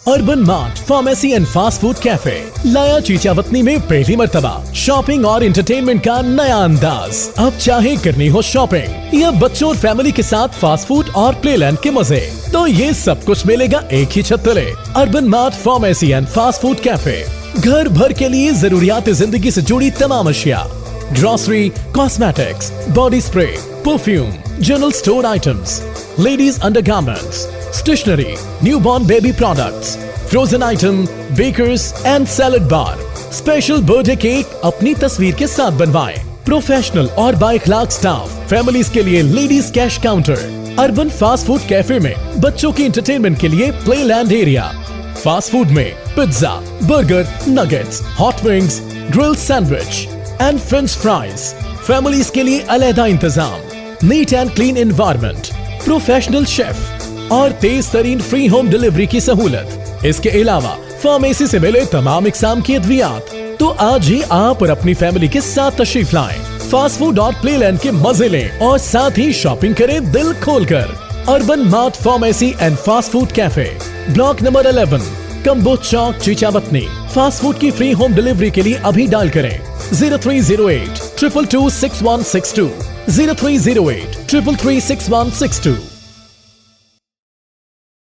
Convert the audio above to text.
Urban mart pharmacy and fast food cafe लाया चीचावतनी में पहली मर्तबा शॉपिंग और एंटरटेनमेंट का नया अंदाज। अब चाहे करनी हो शॉपिंग या बच्चों और फैमिली के साथ फास्ट फूड और प्लेलैंड के मजे, तो ये सब कुछ मिलेगा एक ही छत तले। Urban mart pharmacy and fast food cafe घर भर के लिए जरूरियात जिंदगी से जुड़ी तमाम अशिया, grocery, cosmetics, body spray, perfume, general store items, ladies undergarments, stationery, newborn baby products, frozen item, bakers and salad bar. Special birthday cake अपनी तस्वीर के साथ बनवाएं। प्रोफेशनल और बाइखलाक स्टाफ, फैमिलीज के लिए ladies cash counter. Urban fast food cafe में बच्चों की एंटरटेनमेंट के लिए प्लेलैंड एरिया। फास्ट फूड में pizza, burger, nuggets, hot wings, grilled sandwich and French fries. Families के लिए अलहदा इंतजाम, neat and clean environment, professional chef और तेज तरीन फ्री होम डिलीवरी की सहूलत। इसके अलावा फार्मेसी से मिले तमाम इकसाम की अद्वियात। तो आज ही आप और अपनी फैमिली के साथ तशरीफ लाएं, फास्ट फूड और प्लेलैंड के मजे लें और साथ ही शॉपिंग करें दिल खोलकर। Urban mart pharmacy and fast food cafe, block number 11, Kamboj Chowk, Chichawatni. Fast food की फ्री होम डिलीवरी के लिए अभी डायल करें 0308 222 6162, 0308 333 6162।